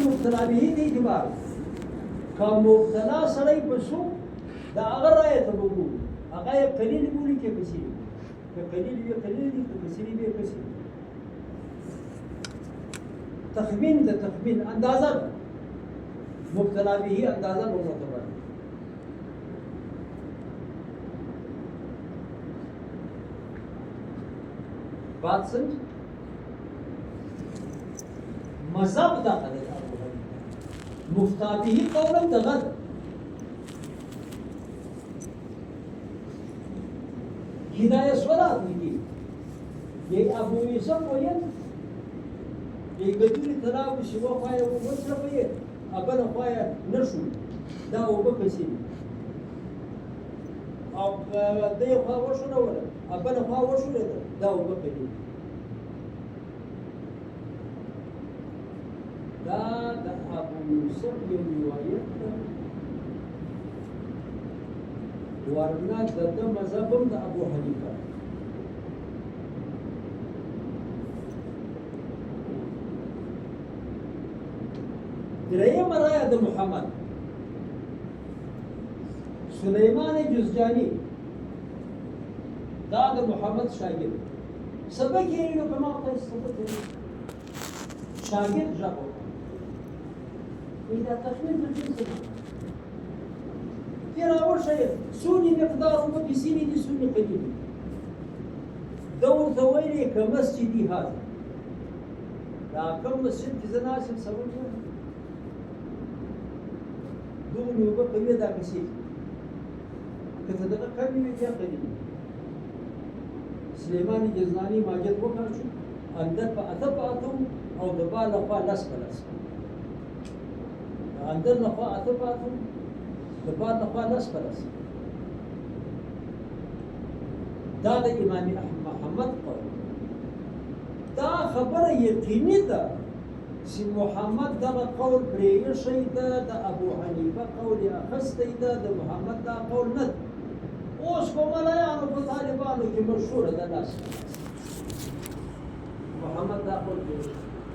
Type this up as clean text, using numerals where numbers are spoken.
مبتلا به ته اعتبار که مبتلا سړی په څو د هغه رایه ته وګورو هغه یې قلیل بولي که کثیر که قلیل وي قلیل دي که کثیر وي کثیر تخمین د تخمین اندازه ده مبتلا به اندازه به معتبر بات سمجھ مذهب دا قدر ابو حنیفه مفتا به قولا دغد هدایه سوالات میگی یہ ابو یوسف ویل یہ گدوری تلاو شوا خوایا و مصرف یہ ابل خوایا نشو دا او بکسی او دی خوا وشو نولا ابل خوا وشو دا او بکسی دا ابو یوسف یو روایت ورنه د مذهبم د ابو حنیفه دریم رایه د محمد سلیمان جزجانی دا د محمد شاگرد سبق یې نو کما ته سبق شاگرد ژبه إذا تخمين الجنس ترى أول شيء سوني مقداره بسيني دي سوني قليل دور ثويني كمسجدي هذا لا كم مسجد زناسب سويته دوني وبقى يدا كسير كتدقى كلمة يا قليل سليماني جزناني ماجد وكاشو أندر فأتبعتم أو دبال أخوة لسبلس اندر نخوا اتفاتم دبار نخوا نسپرس دا د امام محمد قول دا خبر یقینی ده چې محمد دغه قول پرې شي د ابو حنیفه قول اخستی ده د محمد دا قول نه اوس په ملایانو په طالبانو کې مشهور ده لاس محمد دا قول پرې